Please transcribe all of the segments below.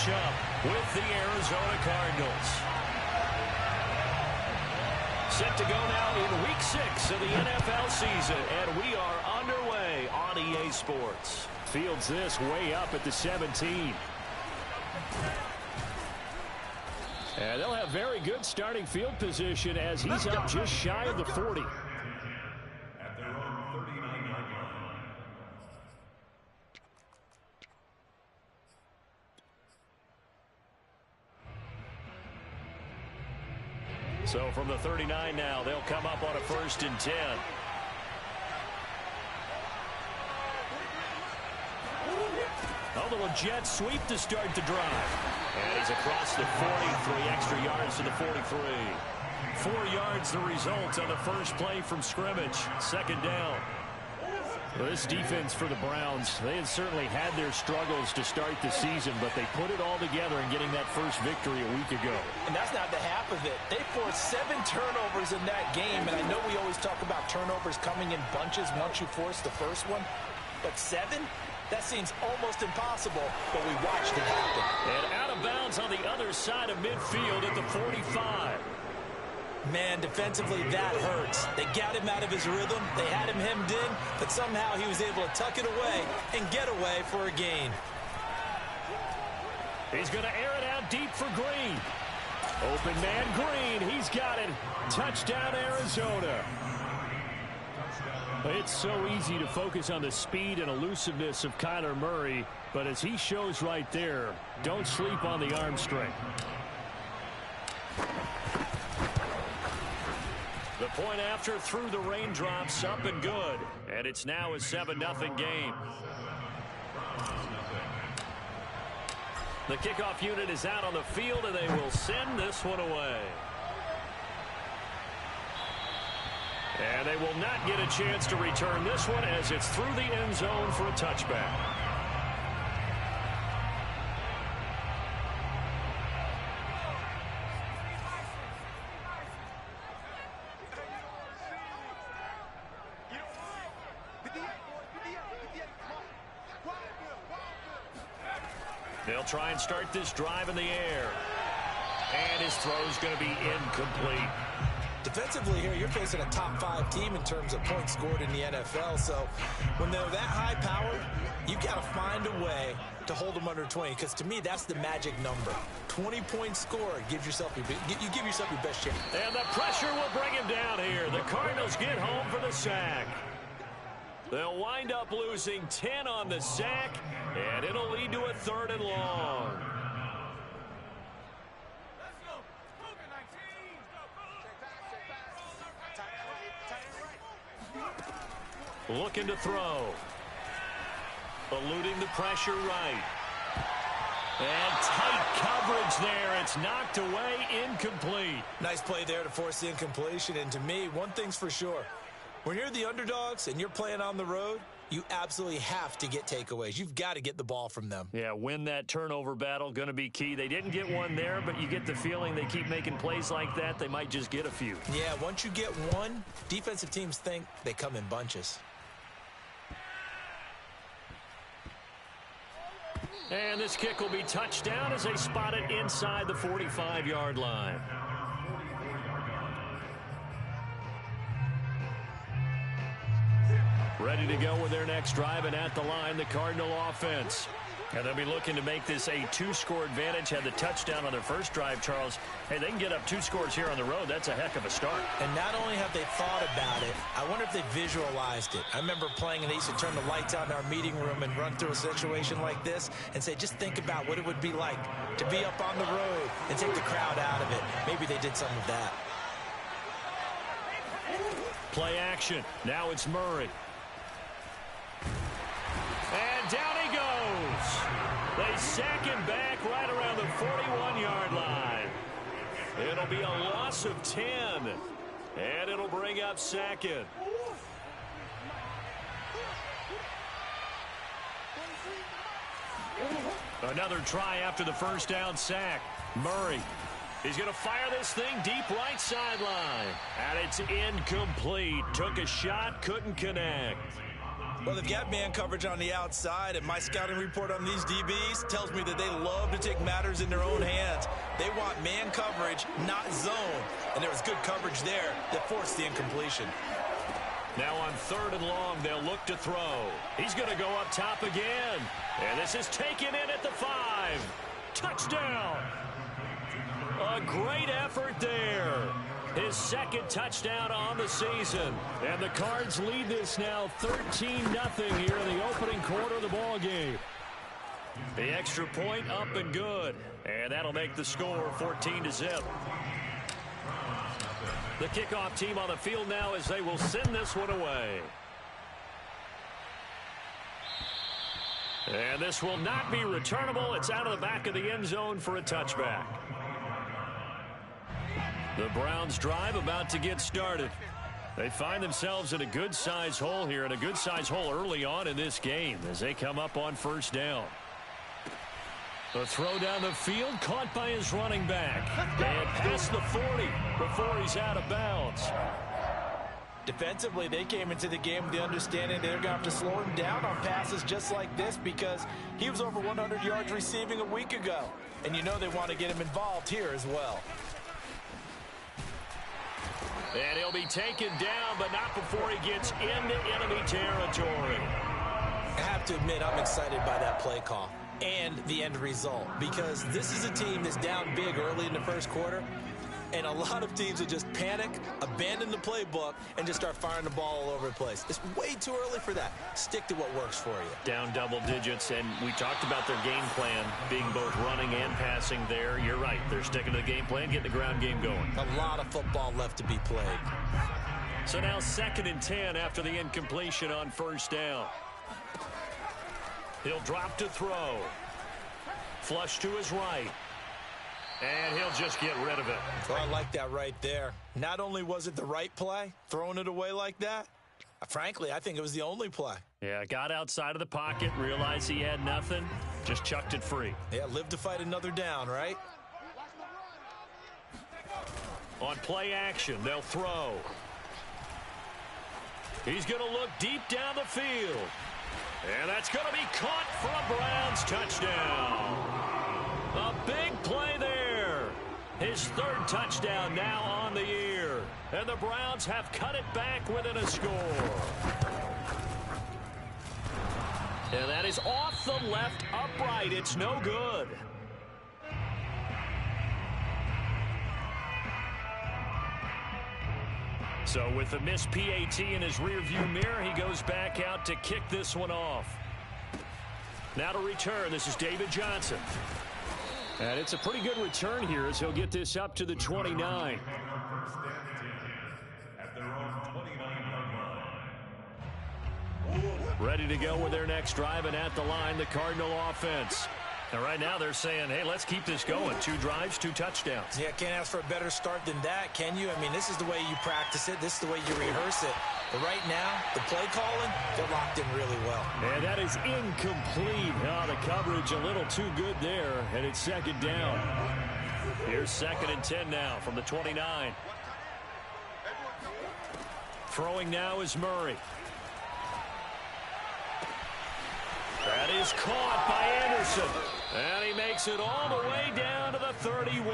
matchup with the Arizona Cardinals. Set to go now in Week 6 of the NFL season, and we are underway on EA Sports. Fields this way up at the 17. And they'll have very good starting field position as he's up just shy of the 40. At their own 39-yard line. So from the 39 now, they'll come up on a 1st and 10. A little jet sweep to start the drive. And he's across the 40, 3 extra yards to the 43. 4 yards the result on the first play from scrimmage. 2nd down. Well, this defense for the Browns, they had certainly had their struggles to start the season, but they put it all together in getting that first victory a week ago. And that's not the half of it. They forced 7 turnovers in that game, and I know we always talk about turnovers coming in bunches once you force the first one, but 7? That seems almost impossible, but we watched it happen. And out of bounds on the other side of midfield at the 45. Man, defensively, that hurts. They got him out of his rhythm. They had him hemmed in, but somehow he was able to tuck it away and get away for a gain. He's going to air it out deep for Green. Open man Green. He's got it. Touchdown, Arizona. It's so easy to focus on the speed and elusiveness of Kyler Murray, but as he shows right there, don't sleep on the arm strength. The point after through the raindrops, up and good. And it's now a 7-0 game. The kickoff unit is out on the field, and they will send this one away. And they will not get a chance to return this one as it's through the end zone for a touchback. They'll try and start this drive in the air. And his throw is going to be incomplete. Defensively here, you're facing a top 5 team in terms of points scored in the NFL. So when they're that high-powered, you've got to find a way to hold them under 20. Because to me, that's the magic number. 20 points scored gives yourself you give yourself your best chance. And the pressure will bring him down here. The Cardinals get home for the sack. They'll wind up losing 10 on the sack, and it'll lead to a 3rd and long. Looking to throw. Eluding the pressure right. And tight coverage there. It's knocked away, incomplete. Nice play there to force the incompletion. And to me, one thing's for sure. When you're the underdogs and you're playing on the road, you absolutely have to get takeaways. You've got to get the ball from them. Yeah, win that turnover battle, going to be key. They didn't get one there, but you get the feeling they keep making plays like that, they might just get a few. Yeah, once you get one, defensive teams think they come in bunches. And this kick will be touchdown as they spot it inside the 45-yard line. Ready to go with their next drive, and at the line, the Cardinal offense. And they'll be looking to make this a 2-score advantage. Had the touchdown on their first drive, Charles. Hey, they can get up 2 scores here on the road. That's a heck of a start. And not only have they thought about it, I wonder if they visualized it. I remember playing, and they used to turn the lights out in our meeting room and run through a situation like this and say, just think about what it would be like to be up on the road and take the crowd out of it. Maybe they did some of that. Play action. Now it's Murray. And down he goes. They sack him back right around the 41-yard line. It'll be a loss of 10. And it'll bring up 2nd. Another try after the first down sack. Murray. He's going to fire this thing deep right sideline. And it's incomplete. Took a shot, couldn't connect. Well, they've got man coverage on the outside, and my scouting report on these DBs tells me that they love to take matters in their own hands. They want man coverage, not zone. And there was good coverage there that forced the incompletion. Now on 3rd and long, they'll look to throw. He's going to go up top again. And this is taken in at the 5. Touchdown. A great effort there. His 2nd touchdown on the season. And the Cards lead this now 13-0 here in the opening quarter of the ball game. The extra point up and good. And that'll make the score 14-0. The kickoff team on the field now as they will send this one away. And this will not be returnable. It's out of the back of the end zone for a touchback. The Browns drive about to get started. They find themselves in a good-sized hole here, and a good-sized hole early on in this game as they come up on 1st down. The throw down the field, caught by his running back. And past the 40 before he's out of bounds. Defensively, they came into the game with the understanding they're going to have to slow him down on passes just like this because he was over 100 yards receiving a week ago. And you know they want to get him involved here as well. And he'll be taken down, but not before he gets into enemy territory. I have to admit, I'm excited by that play call and the end result because this is a team that's down big early in the 1st quarter, and a lot of teams will just panic, abandon the playbook, and just start firing the ball all over the place. It's way too early for that. Stick to what works for you. Down double digits, and we talked about their game plan being both running and passing there. You're right. They're sticking to the game plan, getting the ground game going. A lot of football left to be played. So now 2nd and 10 after the incompletion on 1st down. He'll drop to throw. Flush to his right. And he'll just get rid of it. Oh, I like that right there. Not only was it the right play, throwing it away like that, frankly, I think it was the only play. Yeah, got outside of the pocket, realized he had nothing, just chucked it free. Yeah, live to fight another down, right? On play action, they'll throw. He's going to look deep down the field. And that's going to be caught for a Browns touchdown. A big play there. His 3rd touchdown now on the year. And the Browns have cut it back within a score. And that is off the left upright. It's no good. So with the missed PAT in his rearview mirror, he goes back out to kick this one off. Now to return, this is David Johnson. And it's a pretty good return here as he'll get this up to the 29. Ready to go with their next drive, and at the line, the Cardinal offense. And right now they're saying, hey, let's keep this going. 2 drives, 2 touchdowns. Yeah, can't ask for a better start than that, can you? I mean, this is the way you practice it. This is the way you rehearse it. But right now, the play calling, they're locked in really well. And that is incomplete. Oh, the coverage a little too good there, and it's 2nd down. Here's 2nd and 10 now from the 29. Throwing now is Murray. That is caught by Anderson. And he makes it all the way down to the 31.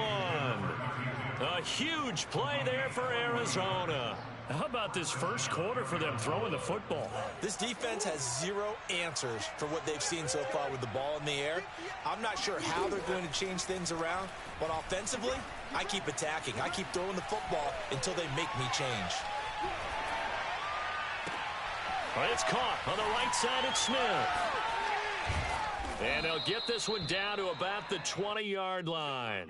A huge play there for Arizona. How about this 1st quarter for them throwing the football? This defense has 0 answers for what they've seen so far with the ball in the air. I'm not sure how they're going to change things around, but offensively, I keep attacking. I keep throwing the football until they make me change. Well, it's caught on the right side. It's Smith. And they'll get this one down to about the 20-yard line.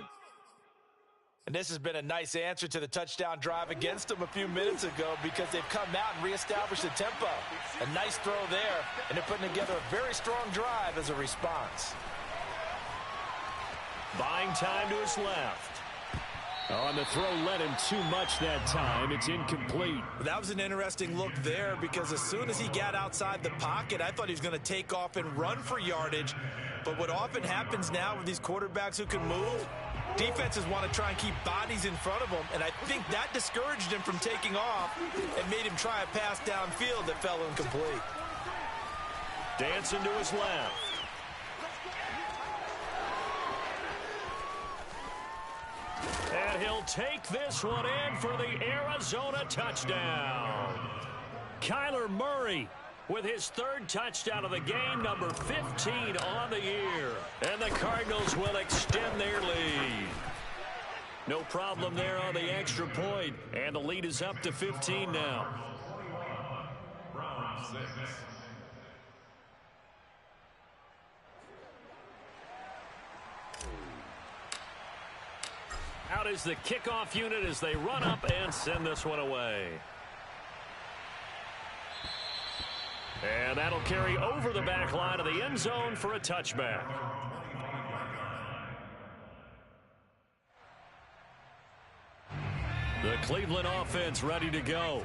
And this has been a nice answer to the touchdown drive against them a few minutes ago because they've come out and reestablished the tempo. A nice throw there, and they're putting together a very strong drive as a response. Buying time to his left. Oh, and the throw led him too much that time. It's incomplete. That was an interesting look there because as soon as he got outside the pocket, I thought he was going to take off and run for yardage. But what often happens now with these quarterbacks who can move, defenses want to try and keep bodies in front of them, and I think that discouraged him from taking off and made him try a pass downfield that fell incomplete. Dancing to his left. And he'll take this one in for the Arizona touchdown. Kyler Murray with his third touchdown of the game, number 15 on the year. And the Cardinals will extend their lead. No problem there on the extra point, and the lead is up to 15 now. Round 6. Out is the kickoff unit as they run up and send this one away. And that'll carry over the back line of the end zone for a touchback. The Cleveland offense ready to go.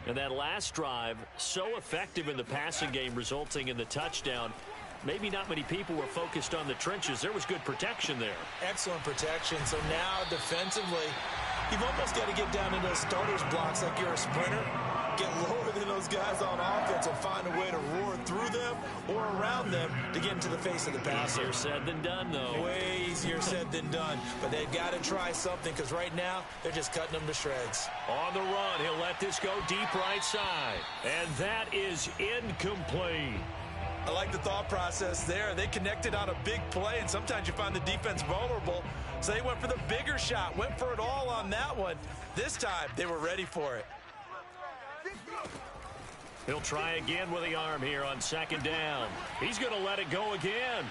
And that last drive, so effective in the passing game, resulting in the touchdown. Maybe not many people were focused on the trenches. There was good protection there. Excellent protection. So now defensively, you've almost got to get down in those starters blocks like you're a sprinter. Get lower than those guys on offense and find a way to roar through them or around them to get into the face of the passer. Easier said than done, though. Way easier said than done. But they've got to try something because right now they're just cutting them to shreds. On the run, he'll let this go deep right side. And that is incomplete. I like the thought process there. They connected on a big play, and sometimes you find the defense vulnerable. So they went for the bigger shot, went for it all on that one. This time, they were ready for it. He'll try again with the arm here on second down. He's going to let it go again.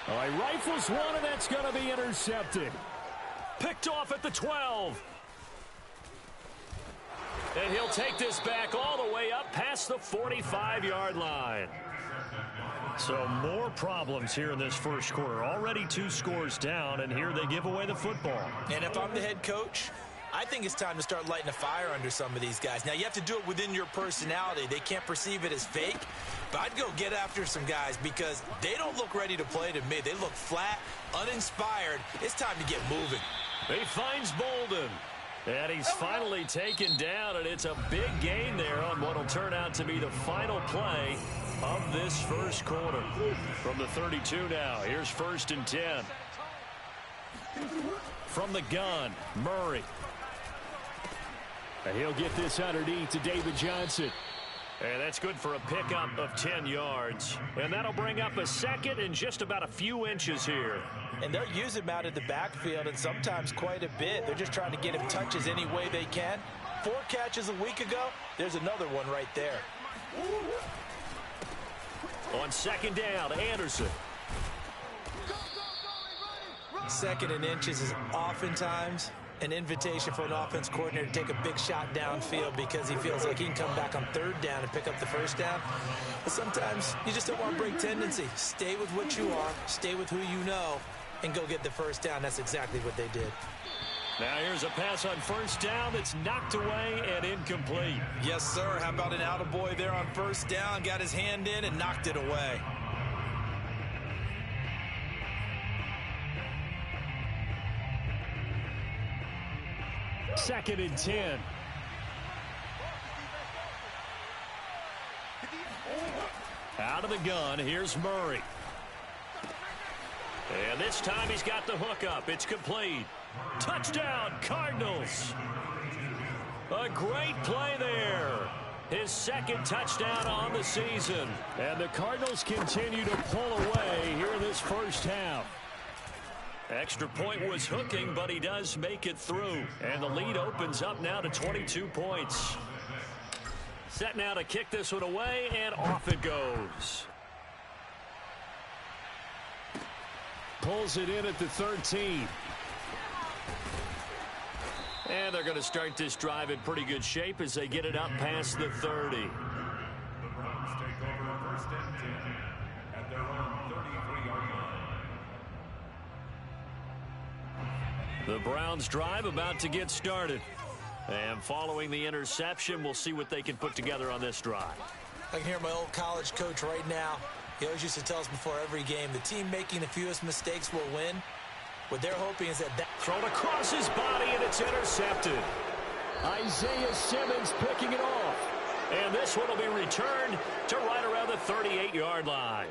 All right, rifles one, and that's going to be intercepted. Picked off at the 12. And he'll take this back all the way up past the 45-yard line. So more problems here in this first quarter. Already 2 scores down, and here they give away the football. And if I'm the head coach, I think it's time to start lighting a fire under some of these guys. Now, you have to do it within your personality. They can't perceive it as fake. But I'd go get after some guys because they don't look ready to play to me. They look flat, uninspired. It's time to get moving. He finds Bolden. And he's finally taken down, and it's a big gain there on what will turn out to be the final play of this first quarter. From the 32 now, here's 1st and 10. From the gun, Murray. And he'll get this underneath to David Johnson. And that's good for a pickup of 10 yards. And that'll bring up a second and just about a few inches here. And they'll use him out of the backfield, and sometimes quite a bit. They're just trying to get him touches any way they can. 4 catches a week ago. There's another one right there. On second down, Anderson. Second and inches is oftentimes an invitation for an offense coordinator to take a big shot downfield because he feels like he can come back on 3rd down and pick up the 1st down. But sometimes you just don't want to break tendency. Stay with what you are, stay with who you know, and go get the 1st down. That's exactly what they did. Now here's a pass on 1st down that's knocked away and incomplete. Yes, sir. How about an attaboy there on 1st down? Got his hand in and knocked it away. Second and 10. Out of the gun, here's Murray. And this time he's got the hook up. It's complete. Touchdown, Cardinals. A great play there. His 2nd touchdown on the season. And the Cardinals continue to pull away here in this first half. Extra point was hooking, but he does make it through. And the lead opens up now to 22 points. Set now to kick this one away, and off it goes. Pulls it in at the 13. And they're going to start this drive in pretty good shape as they get it up past the 30. The Browns take over 1st and 10 at their own 33-yard line. The Browns drive about to get started. And following the interception, we'll see what they can put together on this drive. I can hear my old college coach right now. He always used to tell us before every game, the team making the fewest mistakes will win. What they're hoping is that thrown across his body, and it's intercepted. Isaiah Simmons picking it off. And this one will be returned to right around the 38-yard line.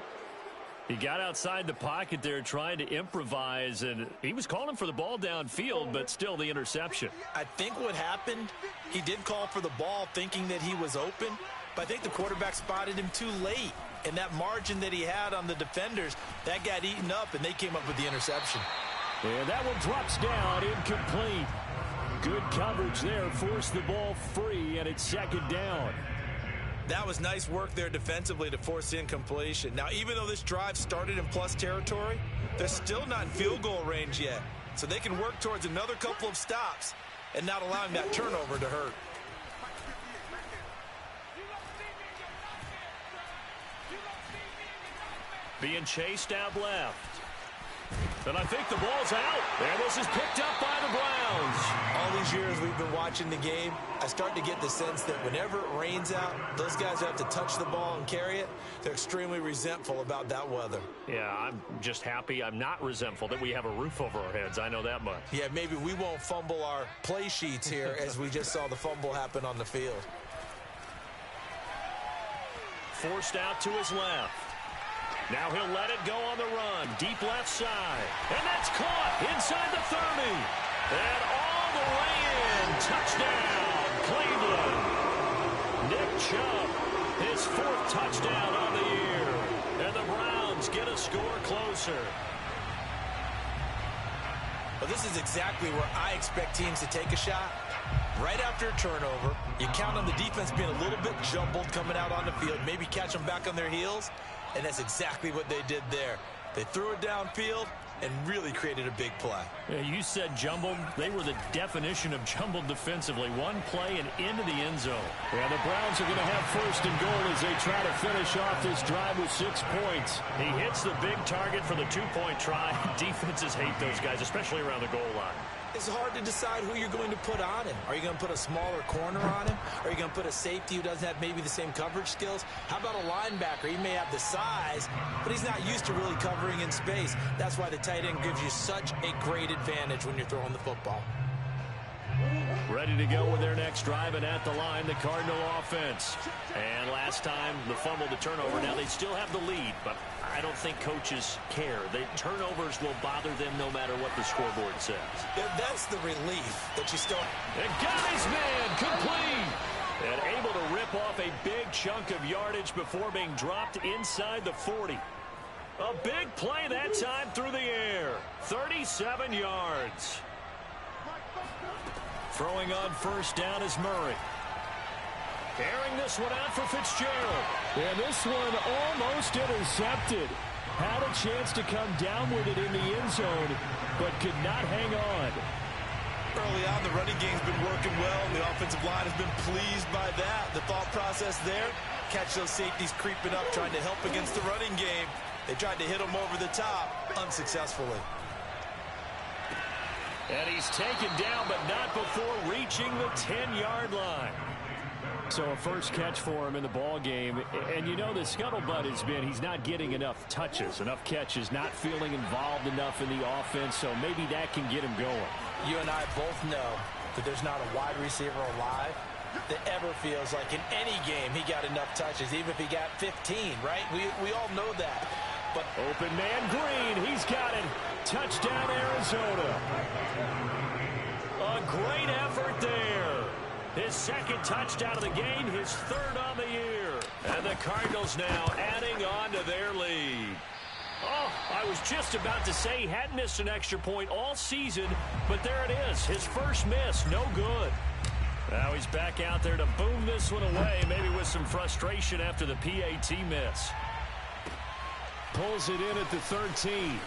He got outside the pocket there trying to improvise, and he was calling for the ball downfield, but still the interception. I think what happened, he did call for the ball thinking that he was open, but I think the quarterback spotted him too late. And that margin that he had on the defenders, that got eaten up, and they came up with the interception. And that one drops down, incomplete. Good coverage there, forced the ball free, and it's second down. That was nice work there defensively to force incompletion. Now, even though this drive started in plus territory, they're still not in field goal range yet. So they can work towards another couple of stops and not allowing that turnover to hurt. Being chased out left. And I think the ball's out. And this is picked up by the Browns. All these years we've been watching the game, I start to get the sense that whenever it rains out, those guys have to touch the ball and carry it. They're extremely resentful about that weather. Yeah, I'm just happy I'm not resentful that we have a roof over our heads. I know that much. Yeah, maybe we won't fumble our play sheets here as we just saw the fumble happen on the field. Forced out to his left. Now he'll let it go on the run. Deep left side. And that's caught inside the 30. And all the way in. Touchdown, Cleveland. Nick Chubb, his 4th touchdown on the year. And the Browns get a score closer. Well, this is exactly where I expect teams to take a shot. Right after a turnover, you count on the defense being a little bit jumbled coming out on the field, maybe catch them back on their heels. And that's exactly what they did there. They threw it downfield and really created a big play. Yeah, you said jumbled. They were the definition of jumbled defensively. One play and into the end zone. Yeah, the Browns are going to have 1st and goal as they try to finish off this drive with 6 points. He hits the big target for the 2-point try. Defenses hate those guys, especially around the goal line. It's hard to decide who you're going to put on him. Are you going to put a smaller corner on him? Are you going to put a safety who doesn't have maybe the same coverage skills? How about a linebacker? He may have the size, but he's not used to really covering in space. That's why the tight end gives you such a great advantage when you're throwing the football. Ready to go with their next drive, and at the line, the Cardinal offense. And last time, the fumble, the turnover. Now they still have the lead, but I don't think coaches care. The turnovers will bother them no matter what the scoreboard says. Yeah, that's the relief that you still... And got his man, complete. And able to rip off a big chunk of yardage before being dropped inside the 40. A big play that time through the air. 37 yards. Throwing on 1st down is Murray. Airing this one out for Fitzgerald. And this one almost intercepted. Had a chance to come down with it in the end zone, but could not hang on. Early on, the running game's been working well, and the offensive line has been pleased by that. The thought process there, catch those safeties creeping up, trying to help against the running game. They tried to hit them over the top, unsuccessfully. And he's taken down, but not before reaching the 10-yard line. So a first catch for him in the ball game. And you know the scuttlebutt has been he's not getting enough touches, enough catches, not feeling involved enough in the offense, so maybe that can get him going. You and I both know that there's not a wide receiver alive that ever feels like in any game he got enough touches, even if he got 15, right? We all know that. But open man Green, he's got it. Touchdown Arizona. A great effort there. His 2nd touchdown of the game, his 3rd on the year. And the Cardinals now adding on to their lead. Oh, I was just about to say he hadn't missed an extra point all season, but there it is. His first miss, no good. Now he's back out there to boom this one away, maybe with some frustration after the PAT miss. Pulls it in at the 13.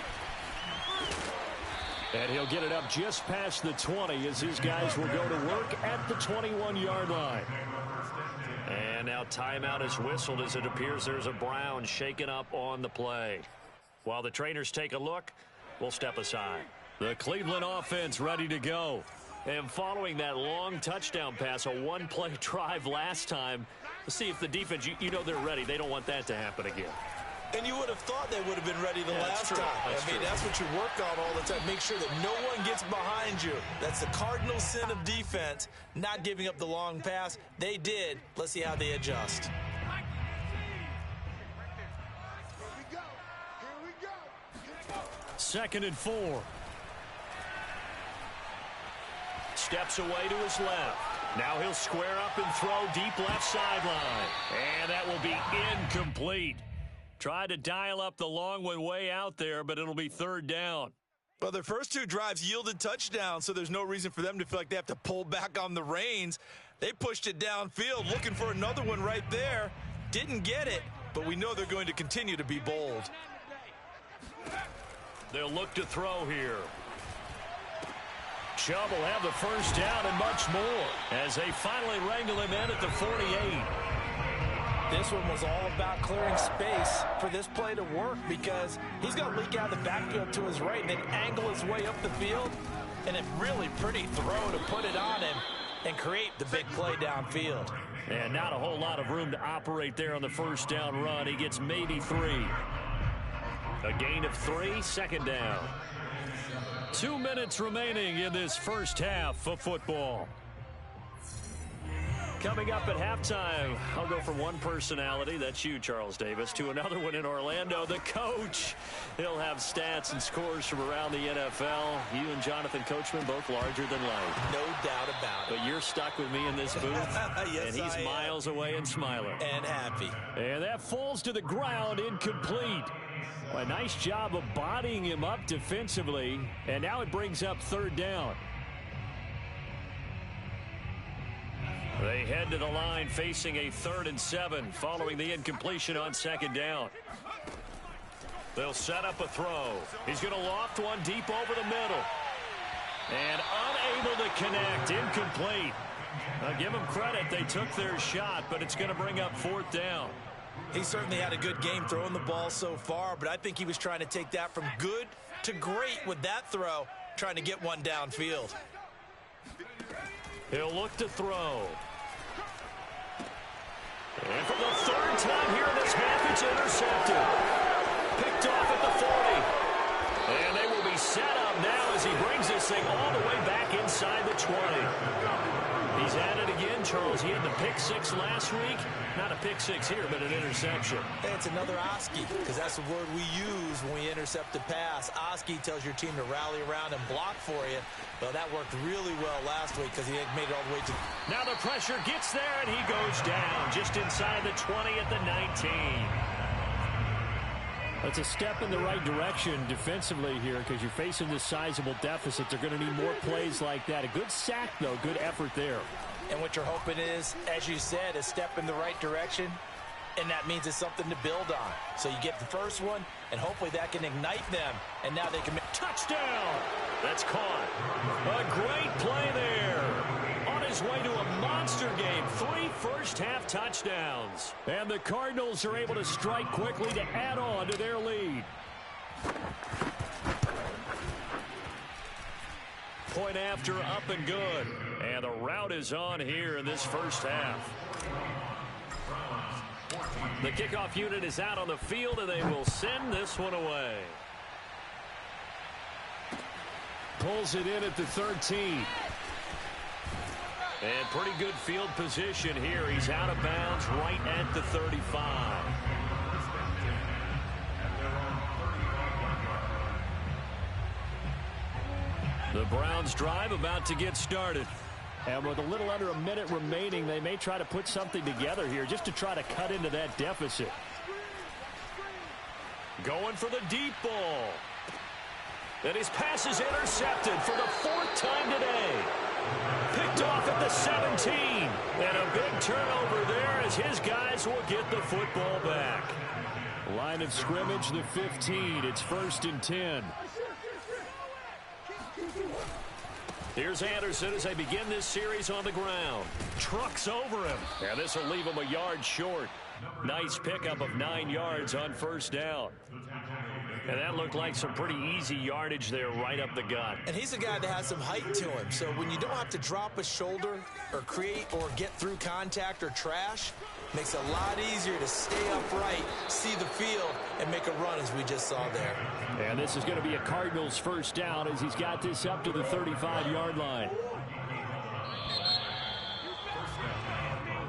And he'll get it up just past the 20 as his guys will go to work at the 21-yard line. And now timeout is whistled as it appears there's a Brown shaken up on the play. While the trainers take a look, we'll step aside. The Cleveland offense ready to go. And following that long touchdown pass, a one-play drive last time, let's see if the defense, you know they're ready. They don't want that to happen again. And you would have thought they would have been ready the last time. I mean, that's what you work on all the time. Make sure that no one gets behind you. That's the cardinal sin of defense, not giving up the long pass. They did. Let's see how they adjust. Second and 4. Steps away to his left. Now he'll square up and throw deep left sideline. And that will be incomplete. Tried to dial up the long one way out there, but it'll be third down. Well, their first two drives yielded touchdowns, so there's no reason for them to feel like they have to pull back on the reins. They pushed it downfield, looking for another one right there. Didn't get it, but we know they're going to continue to be bold. They'll look to throw here. Chubb will have the first down and much more as they finally wrangle him in at the 48. This one was all about clearing space for this play to work because he's going to leak out of the backfield to his right and then angle his way up the field. And a really pretty throw to put it on him and create the big play downfield. And not a whole lot of room to operate there on the first down run. He gets maybe 3. A gain of 3, second down. 2 minutes remaining in this first half of football. Coming up at halftime, I'll go from one personality, that's you, Charles Davis, to another one in Orlando, the coach. He'll have stats and scores from around the NFL. You and Jonathan Coachman, both larger than life. No doubt about it. But you're stuck with me in this booth. Yes, and he's miles away and smiling. And happy. And that falls to the ground, incomplete. A nice job of bodying him up defensively. And now it brings up third down. They head to the line facing a 3rd and 7 following the incompletion on second down. They'll set up a throw. He's going to loft one deep over the middle. And unable to connect. Incomplete. Now give them credit. They took their shot, but it's going to bring up 4th down. He certainly had a good game throwing the ball so far, but I think he was trying to take that from good to great with that throw, trying to get one downfield. He'll look to throw. And for the 3rd time here in this half, it's intercepted. Picked off at the 40. And they will be set up now as he brings this thing all the way back inside the 20. He's at it again, Charles. He had the pick 6 last week. Not a pick 6 here, but an interception. Hey, it's another Oski, because that's the word we use when we intercept a pass. Oski tells your team to rally around and block for you. Well, that worked really well last week because he made it all the way to... Now the pressure gets there, and he goes down just inside the 20 at the 19. That's a step in the right direction defensively here because you're facing this sizable deficit. They're going to need more plays like that. A good sack, though. Good effort there. And what you're hoping is, as you said, a step in the right direction, and that means it's something to build on. So you get the first one, and hopefully that can ignite them, and now they can make... Touchdown! That's caught. A great play there. On his way to a monster game. 3 first-half touchdowns. And the Cardinals are able to strike quickly to add on to their lead. Point after, up and good. And the route is on here in this first half. The kickoff unit is out on the field, and they will send this one away. Pulls it in at the 13. And pretty good field position here. He's out of bounds right at the 35. The Browns drive about to get started. And with a little under a minute remaining, they may try to put something together here just to try to cut into that deficit. Going for the deep ball. And his pass is intercepted for the 4th time today. Picked off at the 17. And a big turnover there as his guys will get the football back. Line of scrimmage, the 15. It's 1st and 10. Here's Anderson as they begin this series on the ground. Trucks over him. And this will leave him a yard short. Nice pickup of 9 yards on first down. And that looked like some pretty easy yardage there right up the gut. And he's a guy that has some height to him. So when you don't have to drop a shoulder or create or get through contact or trash, makes it a lot easier to stay upright, see the field, and make a run as we just saw there. And this is going to be a Cardinals first down as he's got this up to the 35-yard line.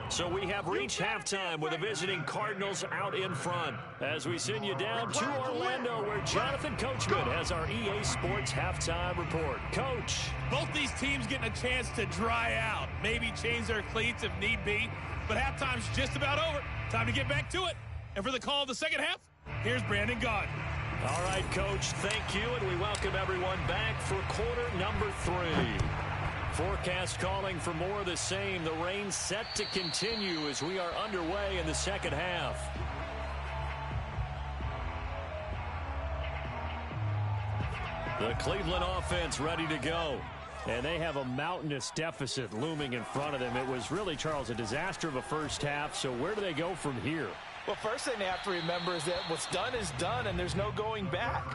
So we have reached halftime with the visiting Cardinals out in front as we send you down to Orlando where Jonathan Coachman has our EA Sports halftime report. Coach. Both these teams getting a chance to dry out, maybe change their cleats if need be, but halftime's just about over. Time to get back to it. And for the call of the second half, here's Brandon Gaudin. All right, Coach, thank you, and we welcome everyone back for quarter number 3. Forecast calling for more of the same. The rain set to continue as we are underway in the second half. The Cleveland offense ready to go. And they have a mountainous deficit looming in front of them. It was really, Charles, a disaster of a first half. So where do they go from here? Well, first thing they have to remember is that what's done is done, and there's no going back.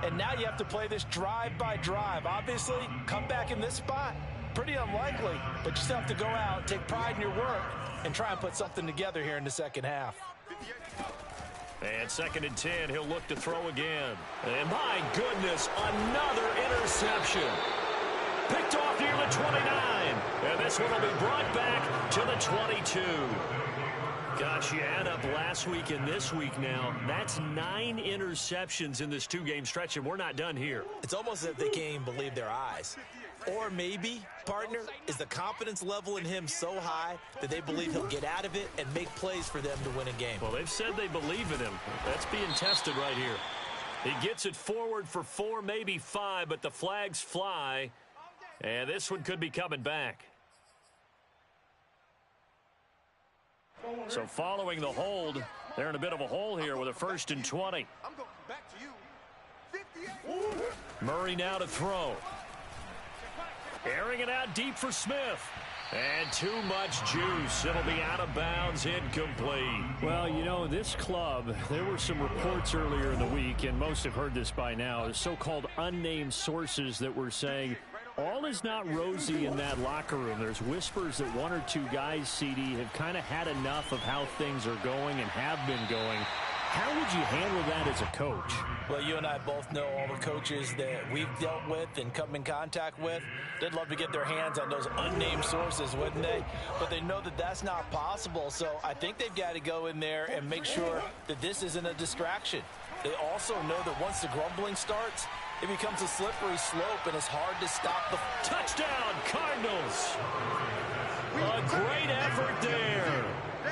And now you have to play this drive by drive. Obviously, come back in this spot. Pretty unlikely, but you still have to go out, take pride in your work, and try and put something together here in the second half. And 2nd and 10, he'll look to throw again. And my goodness, another interception. Picked off near the 29. And this one will be brought back to the 22. Gosh, you add up last week and this week now. That's 9 interceptions in this 2-game stretch, and we're not done here. It's almost as if they can't even believe their eyes. Or maybe, partner, is the confidence level in him so high that they believe he'll get out of it and make plays for them to win a game. Well, they've said they believe in him. That's being tested right here. He gets it forward for 4, maybe 5, but the flags fly. And this one could be coming back. So following the hold, they're in a bit of a hole here with a 1st and 20. Murray now to throw. Airing it out deep for Smith. And too much juice. It'll be out of bounds, incomplete. Well, you know, this club, there were some reports earlier in the week, and most have heard this by now, the so-called unnamed sources that were saying all is not rosy in that locker room. There's whispers that 1 or 2 guys, CD, have kind of had enough of how things are going and have been going. How would you handle that as a coach? Well, you and I both know all the coaches that we've dealt with and come in contact with. They'd love to get their hands on those unnamed sources, wouldn't they? But they know that that's not possible. So I think they've got to go in there and make sure that this isn't a distraction. They also know that once the grumbling starts, it becomes a slippery slope, and it's hard to stop the touchdown, Cardinals. A great effort there.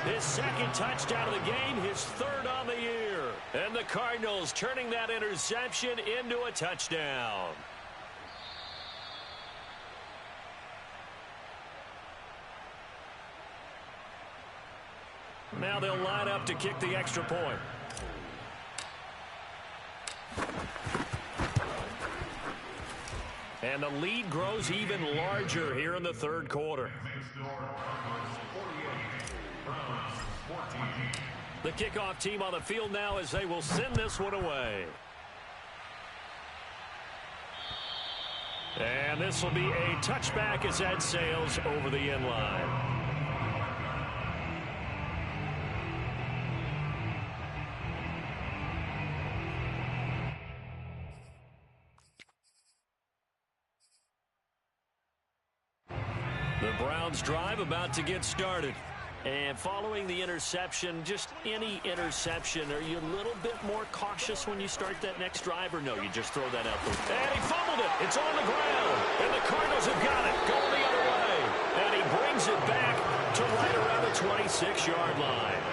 His 2nd touchdown of the game, his 3rd on the year. And the Cardinals turning that interception into a touchdown. Now they'll line up to kick the extra point. And the lead grows even larger here in the 3rd quarter. The kickoff team on the field now as they will send this one away. And this will be a touchback as that sails over the end line. The Browns drive about to get started. And following the interception, just any interception, are you a little bit more cautious when you start that next drive, or no, you just throw that out there? And he fumbled it. It's on the ground. And the Cardinals have got it. Going the other way. And he brings it back to right around the 26-yard line.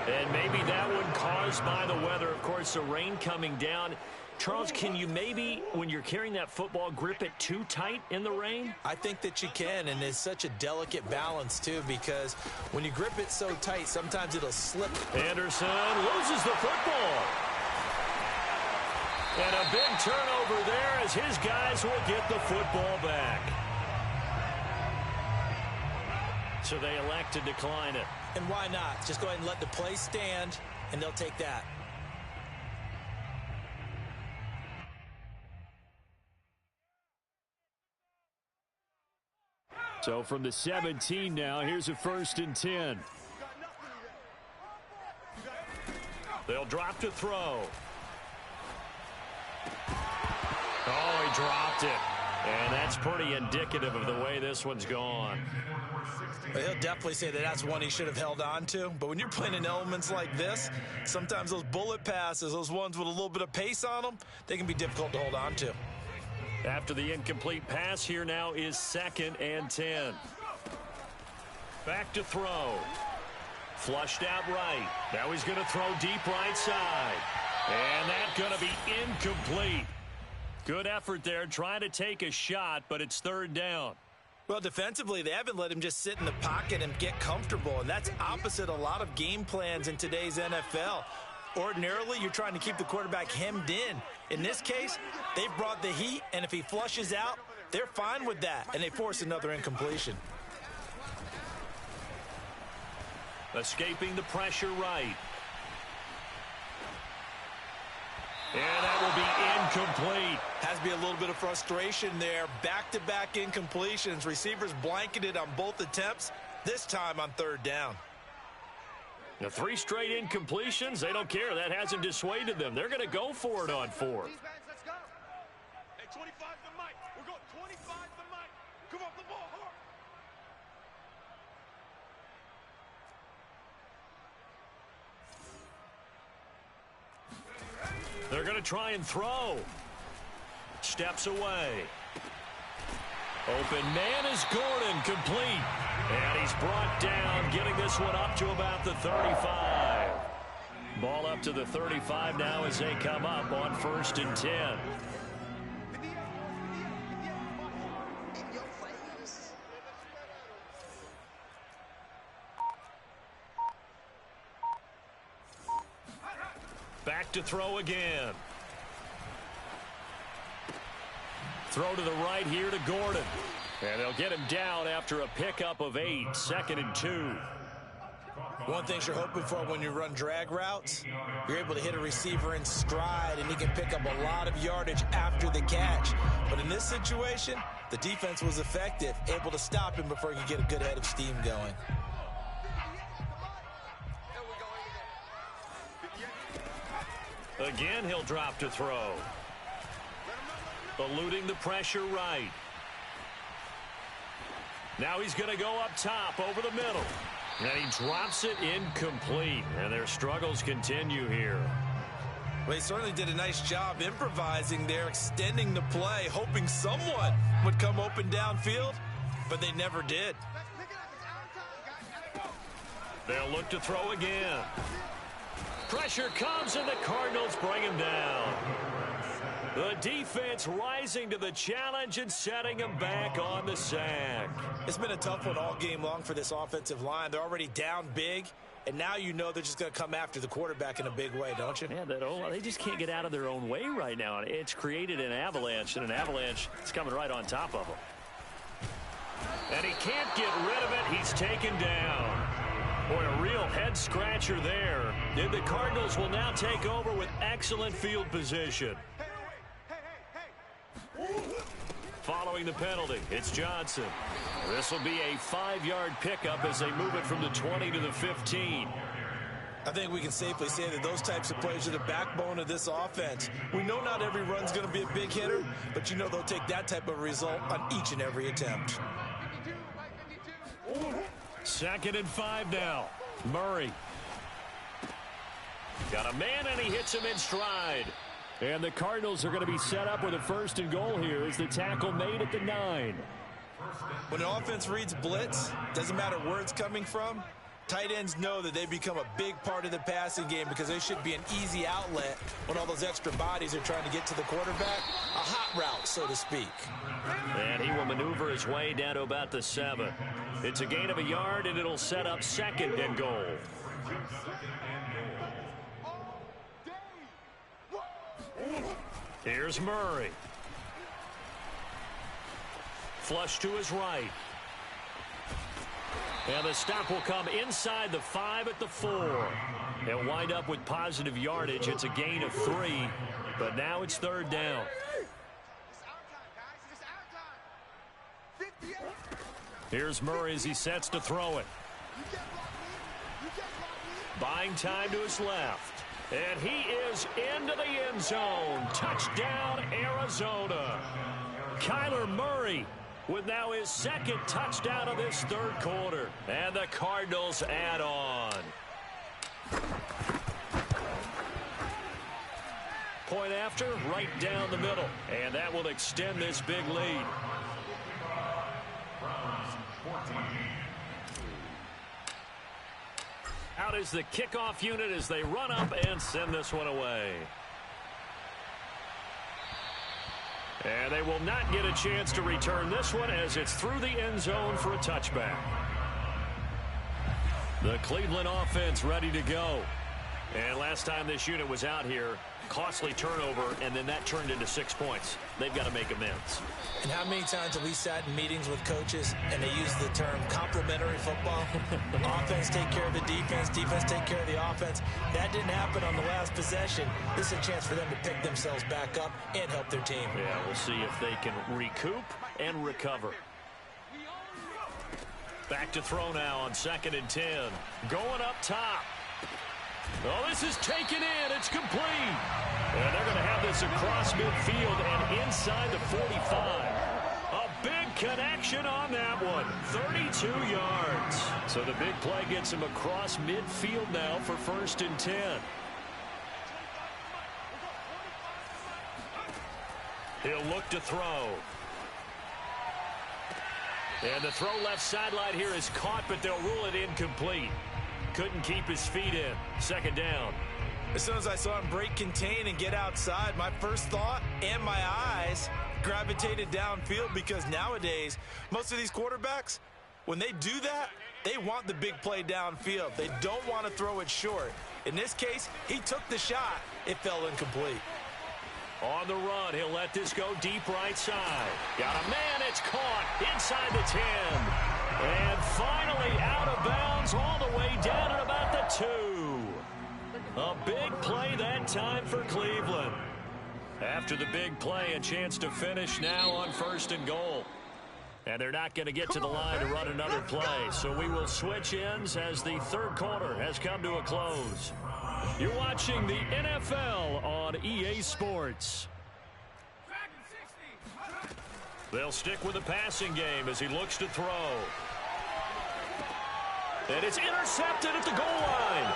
And maybe that one caused by the weather. Of course, the rain coming down. Charles, can you maybe, when you're carrying that football, grip it too tight in the rain? I think that you can, and it's such a delicate balance, too, because when you grip it so tight, sometimes it'll slip. Anderson loses the football. And a big turnover there as his guys will get the football back. So they elect to decline it. And why not? Just go ahead and let the play stand, and they'll take that. So from the 17 now, here's a 1st and 10. They'll drop to throw. Oh, he dropped it. And that's pretty indicative of the way this one's gone. He'll definitely say that that's one he should have held on to. But when you're playing in elements like this, sometimes those bullet passes, those ones with a little bit of pace on them, they can be difficult to hold on to. After the incomplete pass, here now is 2nd and 10. Back to throw. Flushed out right. Now he's going to throw deep right side. And that's going to be incomplete. Good effort there, trying to take a shot, but it's 3rd down. Well, defensively, they haven't let him just sit in the pocket and get comfortable, and that's opposite a lot of game plans in today's NFL. Ordinarily, you're trying to keep the quarterback hemmed in. In this case, they've brought the heat, and if he flushes out, they're fine with that, and they force another incompletion. Escaping the pressure right. And that will be incomplete. Has to be a little bit of frustration there. Back-to-back incompletions. Receivers blanketed on both attempts, this time on 3rd down. The 3 straight incompletions, they don't care. That hasn't dissuaded them. They're going to go for it on 4th. Let's go. Hey, 25 to Mike. We're going 25 to Mike. Come on, the ball. They're going to try and throw. Steps away. Open man is Gordon, complete. And he's brought down, getting this one up to about the 35. Ball up to the 35 now as they come up on 1st and 10. Back to throw again. Throw to the right here to Gordon. And they'll get him down after a pickup of 8, 2nd and 2. One thing you're hoping for when you run drag routes, you're able to hit a receiver in stride, and he can pick up a lot of yardage after the catch. But in this situation, the defense was effective, able to stop him before he could get a good head of steam going. Again, he'll drop to throw. Eluding the pressure right. Now he's going to go up top over the middle. And he drops it incomplete. And their struggles continue here. Well, he certainly did a nice job improvising there, extending the play, hoping someone would come open downfield, but they never did. They'll look to throw again. Pressure comes, and the Cardinals bring him down. The defense rising to the challenge and setting him back on the sack. It's been a tough one all game long for this offensive line. They're already down big, and now you know they're just going to come after the quarterback in a big way, don't you? Yeah, they just can't get out of their own way right now. It's created an avalanche, and an avalanche is coming right on top of them. And he can't get rid of it. He's taken down. Boy, a real head-scratcher there. And the Cardinals will now take over with excellent field position. Following the penalty, it's Johnson. This will be a 5-yard pickup as they move it from the 20 to the 15. I think we can safely say that those types of plays are the backbone of this offense. We know not every run's going to be a big hitter, but you know they'll take that type of result on each and every attempt. 2nd and 5 now. Murray. Got a man, and he hits him in stride. And the Cardinals are going to be set up with a 1st and goal here as the tackle made at the 9. When an offense reads blitz, doesn't matter where it's coming from, tight ends know that they become a big part of the passing game because they should be an easy outlet when all those extra bodies are trying to get to the quarterback. A hot route, so to speak. And he will maneuver his way down to about the 7. It's a gain of a yard, and it'll set up 2nd and goal. Here's Murray. Flush to his right. And the stop will come inside the 5 at the 4. They'll wind up with positive yardage. It's a gain of 3, but now it's 3rd down. Here's Murray as he sets to throw it. Buying time to his left. And he is into the end zone. Touchdown, Arizona. Kyler Murray with now his second touchdown of this third quarter. And the Cardinals add on. Point after, right down the middle. And that will extend this big lead. Out is the kickoff unit as they run up and send this one away. And they will not get a chance to return this one as it's through the end zone for a touchback. The Cleveland offense ready to go. And last time this unit was out here, costly turnover, and then that turned into 6 points. They've got to make amends. And how many times have we sat in meetings with coaches and they use the term complementary football? Offense take care of the defense, defense take care of the offense. That didn't happen on the last possession. This is a chance for them to pick themselves back up and help their team. Yeah, we'll see if they can recoup and recover. Back to throw now on 2nd and 10. Going up top. Oh, this is taken in. It's complete. And they're going to have this across midfield and inside the 45. A big connection on that one. 32 yards. So the big play gets him across midfield now for 1st and 10. He'll look to throw. And the throw left sideline here is caught, but they'll rule it incomplete. Couldn't keep his feet in. 2nd down. As soon as I saw him break contain and get outside, my first thought and my eyes gravitated downfield, because nowadays, most of these quarterbacks, when they do that, they want the big play downfield. They don't want to throw it short. In this case, he took the shot. It fell incomplete. On the run, he'll let this go deep right side. Got a man, it's caught inside the 10. And finally out of bounds all the way down at about the 2. A big play that time for Cleveland. After the big play, a chance to finish now on 1st and goal. And they're not going to get to the line to run another play. So we will switch ends as the third quarter has come to a close. You're watching the NFL on EA Sports. They'll stick with the passing game as he looks to throw. And it's intercepted at the goal line.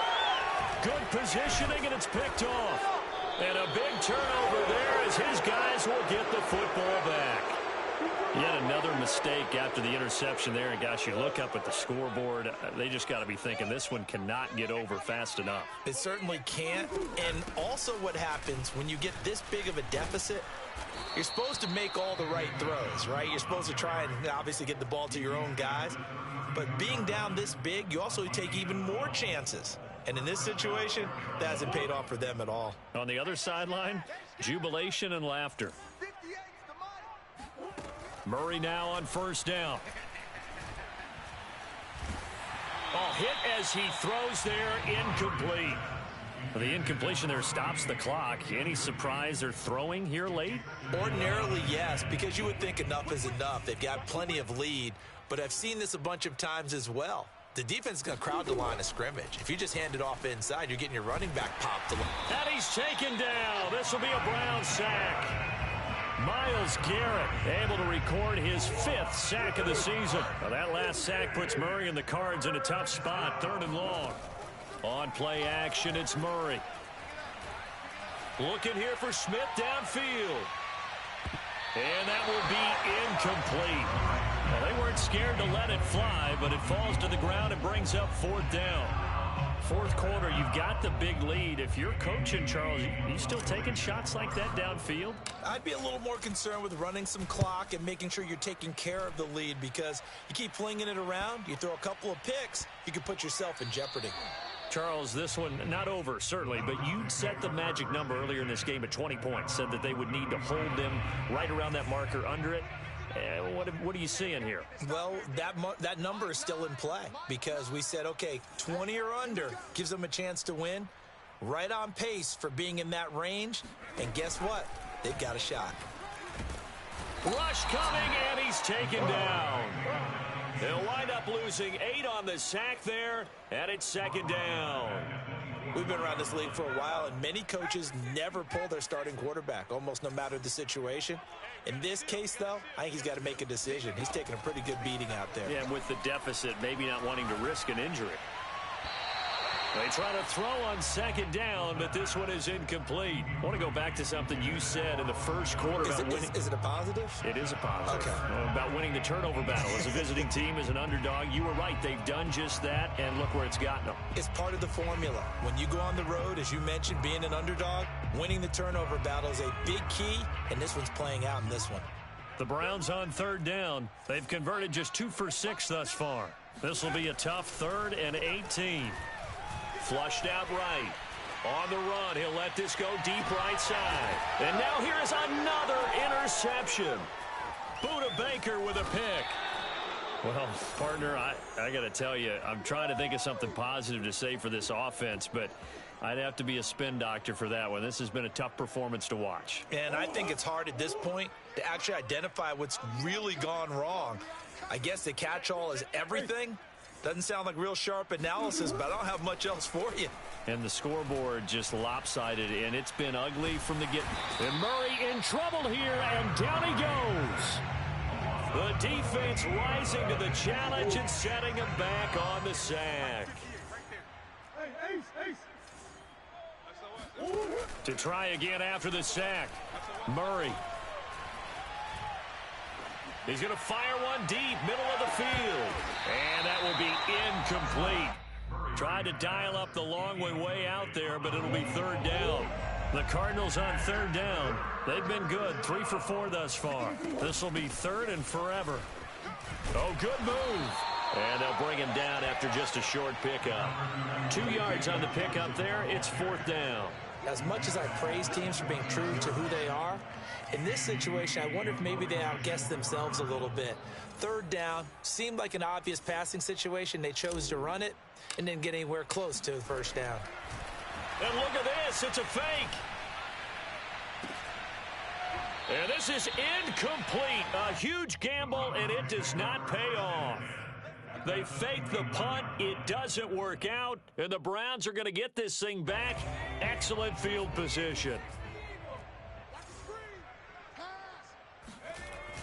Good positioning, and it's picked off. And a big turnover there as his guys will get the football back. Yet another mistake after the interception there. And, gosh, you look up at the scoreboard, they just got to be thinking this one cannot get over fast enough. It certainly can't. And also what happens when you get this big of a deficit, you're supposed to make all the right throws, right? You're supposed to try and obviously get the ball to your own guys. But being down this big, you also take even more chances. And in this situation, that hasn't paid off for them at all. On the other sideline, jubilation and laughter. Murray now on 1st down. Oh, hit as he throws there, incomplete. The incompletion there stops the clock. Any surprise they're throwing here late? Ordinarily, yes, because you would think enough is enough. They've got plenty of lead, but I've seen this a bunch of times as well. The defense is going to crowd the line of scrimmage. If you just hand it off inside, you're getting your running back popped. And he's taken down. This will be a Brown sack. Myles Garrett able to record his 5th sack of the season. Now that last sack puts Murray and the Cards in a tough spot, 3rd and long. On play action, it's Murray. Looking here for Smith downfield. And that will be incomplete. Well, they weren't scared to let it fly, but it falls to the ground and brings up 4th down. 4th quarter, you've got the big lead. If you're coaching, Charles, you still taking shots like that downfield? I'd be a little more concerned with running some clock and making sure you're taking care of the lead, because you keep flinging it around, you throw a couple of picks, you can put yourself in jeopardy. Charles, this one not over, certainly, but you set the magic number earlier in this game at 20 points, said that they would need to hold them right around that marker under it. What are you seeing here? Well, that number is still in play, because we said, okay, 20 or under gives them a chance to win. Right on pace for being in that range. And guess what? They've got a shot. Rush coming, and he's taken down. They'll wind up losing 8 on the sack there, and it's second down. We've been around this league for a while, and many coaches never pull their starting quarterback, almost no matter the situation. In this case, though, I think he's got to make a decision. He's taking a pretty good beating out there. Yeah, with the deficit, maybe not wanting to risk an injury. They try to throw on second down, but this one is incomplete. I want to go back to something you said in the first quarter about winning. Is it a positive? It is a positive. Okay. About winning the turnover battle. As a visiting team, as an underdog, you were right. They've done just that, and look where it's gotten them. It's part of the formula. When you go on the road, as you mentioned, being an underdog, winning the turnover battle is a big key, and this one's playing out in this one. The Browns on third down. They've converted just 2 for 6 thus far. This will be a tough 3rd and 18. Flushed out right. On the run, he'll let this go deep right side. And now here is another interception. Buda Baker with a pick. Well, partner, I got to tell you, I'm trying to think of something positive to say for this offense, but I'd have to be a spin doctor for that one. This has been a tough performance to watch. And I think it's hard at this point to actually identify what's really gone wrong. I guess the catch-all is everything. Doesn't sound like real sharp analysis, but I don't have much else for you. And the scoreboard just lopsided, and it's been ugly from the get. And Murray in trouble here, and down he goes. The defense rising to the challenge and setting him back on the sack. To try again after the sack, Murray. He's going to fire one deep, middle of the field. And that will be incomplete. Tried to dial up the long way out there, but it'll be third down. The Cardinals on third down. They've been good, 3 for 4 thus far. This will be 3rd and forever. Oh, good move. And they'll bring him down after just a short pickup. 2 yards on the pickup there. It's 4th down. As much as I praise teams for being true to who they are, in this situation, I wonder if maybe they outguessed themselves a little bit. Third down seemed like an obvious passing situation. They chose to run it and didn't get anywhere close to the first down. And look at this. It's a fake. And this is incomplete. A huge gamble, and it does not pay off. They fake the punt. It doesn't work out. And the Browns are going to get this thing back. Excellent field position.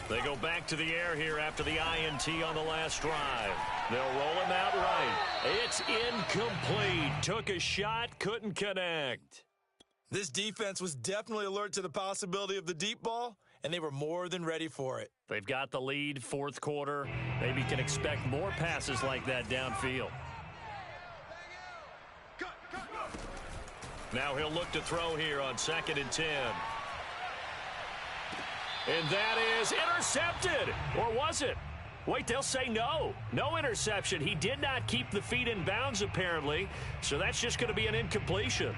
They go back to the air here after the INT on the last drive. They'll roll him out right. It's incomplete. Took a shot, couldn't connect. This defense was definitely alert to the possibility of the deep ball, and they were more than ready for it. They've got the lead, 4th quarter. Maybe can expect more passes like that downfield. Now he'll look to throw here on 2nd and 10. And that is intercepted. Or was it? Wait, they'll say no. No interception. He did not keep the feet in bounds, apparently. So that's just going to be an incompletion.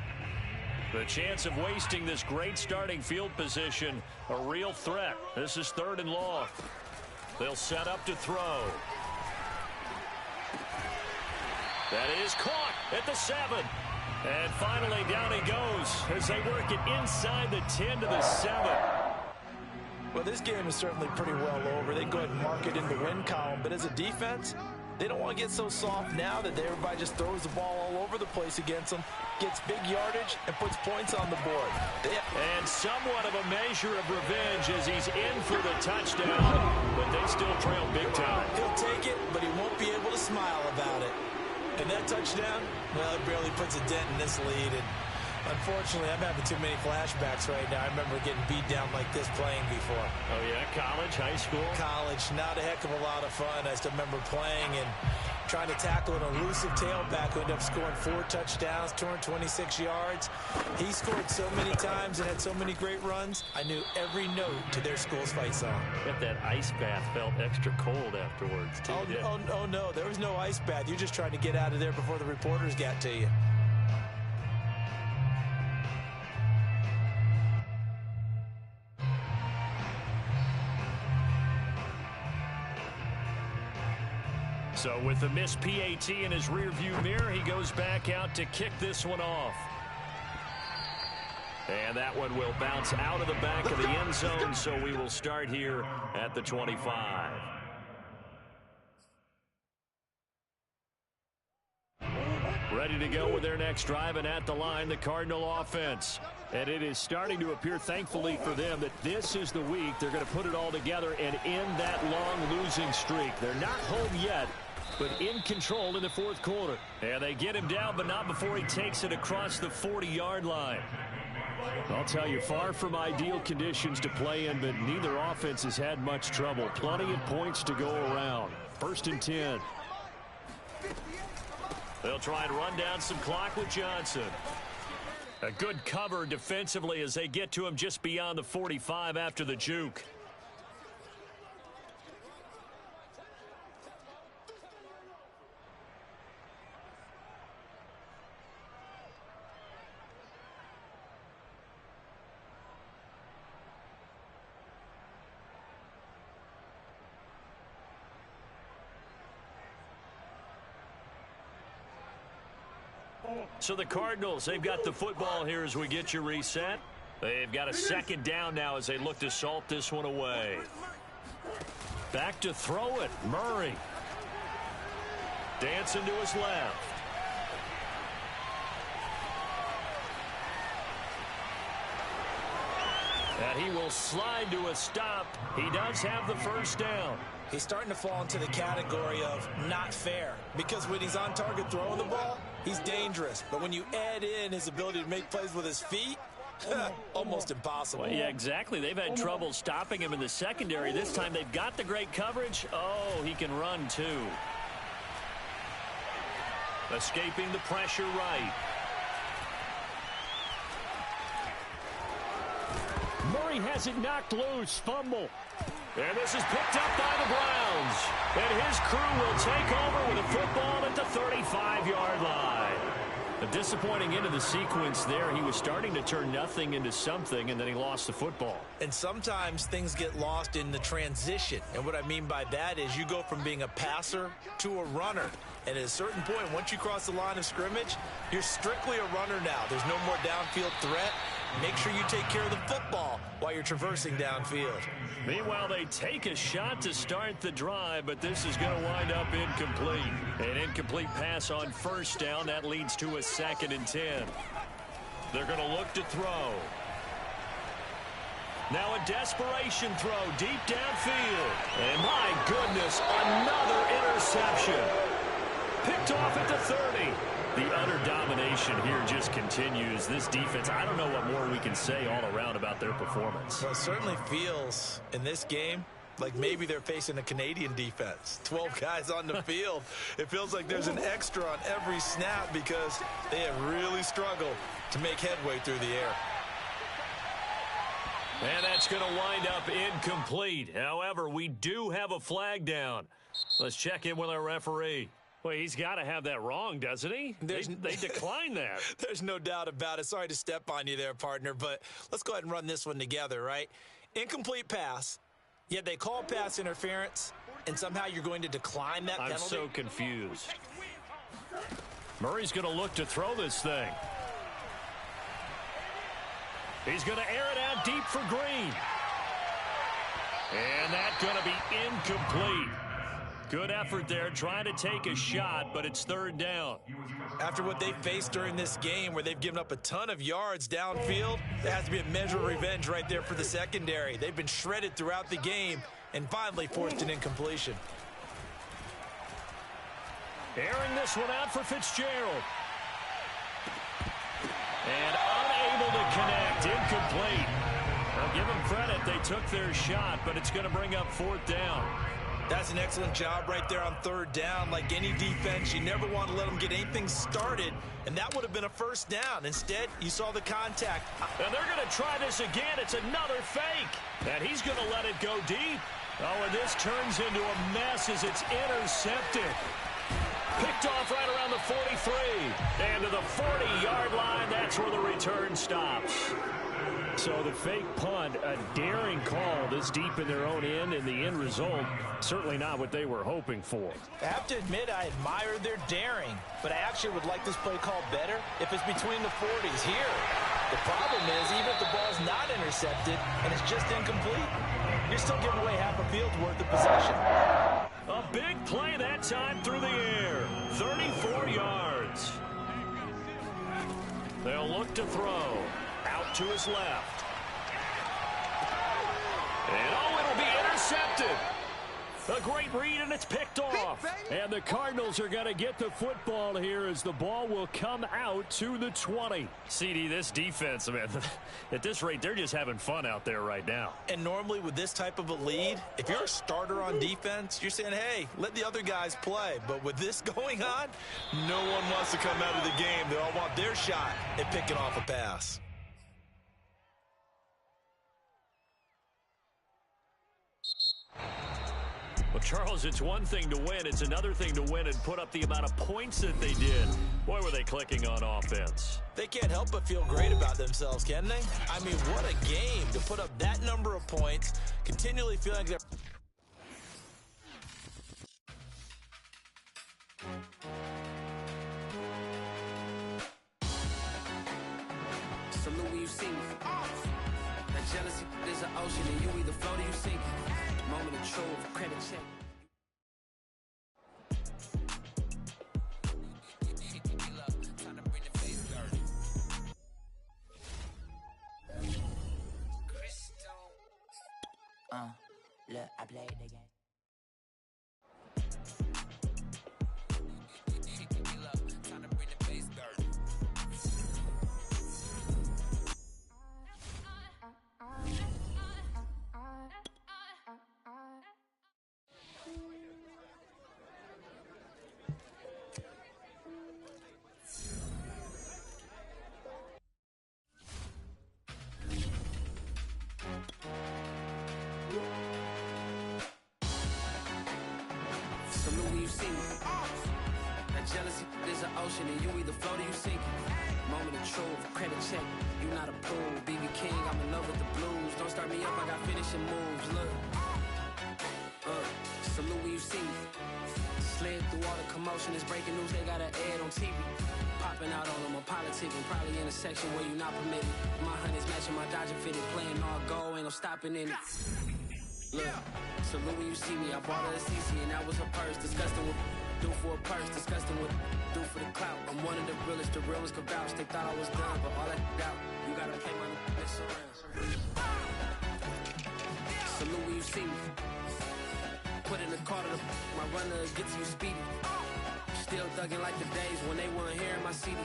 The chance of wasting this great starting field position, a real threat. This is 3rd and long. They'll set up to throw. That is caught at the 7. And finally down he goes as they work it inside the 10 to the 7. Well, this game is certainly pretty well over. They go ahead and mark it in the win column. But as a defense, they don't want to get so soft now that everybody just throws the ball all over the place against them, gets big yardage, and puts points on the board. And somewhat of a measure of revenge as he's in for the touchdown, but they still trail big time. He'll take it, but he won't be able to smile about it. And that touchdown, well, it barely puts a dent in this lead. And unfortunately, I'm having too many flashbacks right now. I remember getting beat down like this playing before. Oh, yeah? College, high school? College. Not a heck of a lot of fun. I still remember playing and trying to tackle an elusive tailback who ended up scoring 4 touchdowns, 226 yards. He scored so many times and had so many great runs, I knew every note to their school's fight song. Bet that ice bath felt extra cold afterwards, too. Oh, no. There was no ice bath. You're just trying to get out of there before the reporters got to you. So with the missed PAT in his rearview mirror, he goes back out to kick this one off. And that one will bounce out of the back of the end zone, so we will start here at the 25. Ready to go with their next drive, and at the line, the Cardinal offense. And it is starting to appear, thankfully for them, that this is the week they're going to put it all together and end that long losing streak. They're not home yet, but in control in the fourth quarter. And they get him down, but not before he takes it across the 40-yard line. I'll tell you, far from ideal conditions to play in, but neither offense has had much trouble. Plenty of points to go around. 1st and 10. They'll try and run down some clock with Johnson. A good cover defensively as they get to him just beyond the 45 after the juke. So the Cardinals, they've got the football here as we get you reset. They've got a 2nd down now as they look to salt this one away. Back to throw it. Murray. Dancing to his left. And he will slide to a stop. He does have the 1st down. He's starting to fall into the category of not fair, because when he's on target throwing the ball, he's dangerous. But when you add in his ability to make plays with his feet, almost impossible. Well, yeah, exactly. They've had trouble stopping him in the secondary. This time they've got the great coverage. Oh, he can run too. Escaping the pressure right. Murray has it knocked loose. Fumble. And this is picked up by the Browns. And his crew will take over with a football at the 35-yard line. A disappointing end of the sequence there. He was starting to turn nothing into something, and then he lost the football. And sometimes things get lost in the transition. And what I mean by that is you go from being a passer to a runner. And at a certain point, once you cross the line of scrimmage, you're strictly a runner now. There's no more downfield threat. Make sure you take care of the football while you're traversing downfield. Meanwhile, they take a shot to start the drive, but this is going to wind up incomplete. An incomplete pass on 1st down. That leads to a 2nd and 10. They're going to look to throw. Now a desperation throw deep downfield. And my goodness, another interception. Picked off at the 30. The utter domination here just continues. This defense, I don't know what more we can say all around about their performance. Well, it certainly feels in this game like maybe they're facing a Canadian defense. 12 guys on the field. It feels like there's an extra on every snap because they have really struggled to make headway through the air. And that's going to wind up incomplete. However, we do have a flag down. Let's check in with our referee. Well, he's got to have that wrong, doesn't he? They declined that. There's no doubt about it. Sorry to step on you there, partner, but let's go ahead and run this one together, right? Incomplete pass, yet they call pass interference, and somehow you're going to decline that penalty? I'm so confused. Murray's going to look to throw this thing. He's going to air it out deep for Green. And that's going to be incomplete. Good effort there, trying to take a shot, but it's 3rd down. After what they faced during this game where they've given up a ton of yards downfield, there has to be a measure of revenge right there for the secondary. They've been shredded throughout the game and finally forced an incompletion. Airing this one out for Fitzgerald. And unable to connect, incomplete. I'll give them credit, they took their shot, but it's going to bring up 4th down. That's an excellent job right there on 3rd down. Like any defense, you never want to let them get anything started, and that would have been a 1st down. Instead, you saw the contact. And they're going to try this again. It's another fake. And he's going to let it go deep. Oh, and this turns into a mess as it's intercepted. Picked off right around the 43. And to the 40-yard line, that's where the return stops. So the fake punt, a daring call this deep in their own end, and the end result, certainly not what they were hoping for. I have to admit I admire their daring, but I actually would like this play called better if it's between the 40s here. The problem is, even if the ball's not intercepted and it's just incomplete, you're still giving away half a field's worth of possession. A big play that time through the air. 34 yards. They'll look to throw. Out to his left. And it'll be intercepted. A great read, and it's picked off. And the Cardinals are going to get the football here as the ball will come out to the 20. CD, this defense, man, at this rate, they're just having fun out there right now. And normally with this type of a lead, if you're a starter on defense, you're saying, hey, let the other guys play. But with this going on, no one wants to come out of the game. They all want their shot at picking off a pass. Well, Charles, it's one thing to win. It's another thing to win and put up the amount of points that they did. Boy, were they clicking on offense. They can't help but feel great about themselves, can they? I mean, what a game to put up that number of points, continually feeling like they're... Salute when you see me. That jealousy is an ocean, and you either float or you sink. Moment of truth, credit check. Look, I played the game. Jealousy is an ocean, and you either float or you sink. Moment of truth, credit check. You not a pool, BB King. I'm in love with the blues. Don't start me up, I got finishing moves. Look, salute when you see me. Slid through all the commotion. It's breaking news. They got an ad on TV. Popping out on them, I'm politicking. Probably in a section where you not permitted. My honey's matching my Dodger fitted. Playing all goal, ain't no stopping in it. Look, salute when you see me. I bought her a CC, and that was her purse. Disgusting with. Do for a purse, disgusting with do for the clout. I'm one of the realest could vouch. They thought I was done, but all I doubt. You gotta pay my next around. Salute when you see me. Put in the car to my runner gets you speedy. Still thugging like the days when they weren't here in my CD.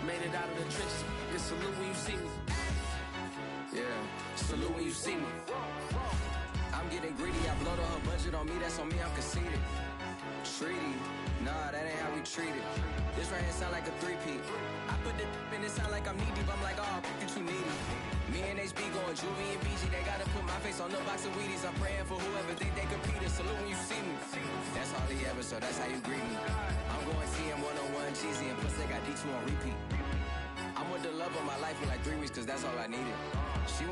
Made it out of the trenches. Just salute when you see me. Yeah, salute when you see me. I'm getting greedy. I blow the whole budget on me. That's on me. I'm conceited. Treaty, nah, that ain't how we treat it. This right here sound like a three-peat. I put the in it sound like I'm knee deep. I'm like, oh, you too needy. Me and HB going Juvie and BG. They gotta put my face on the box of Wheaties. I'm praying for whoever think they compete. Salute when you see me. That's all he ever, so that's how you greet me. I'm going TM 101 cheesy, and plus they got D2 on repeat. I'm with the love of my life for like 3 weeks, cause that's all I needed. She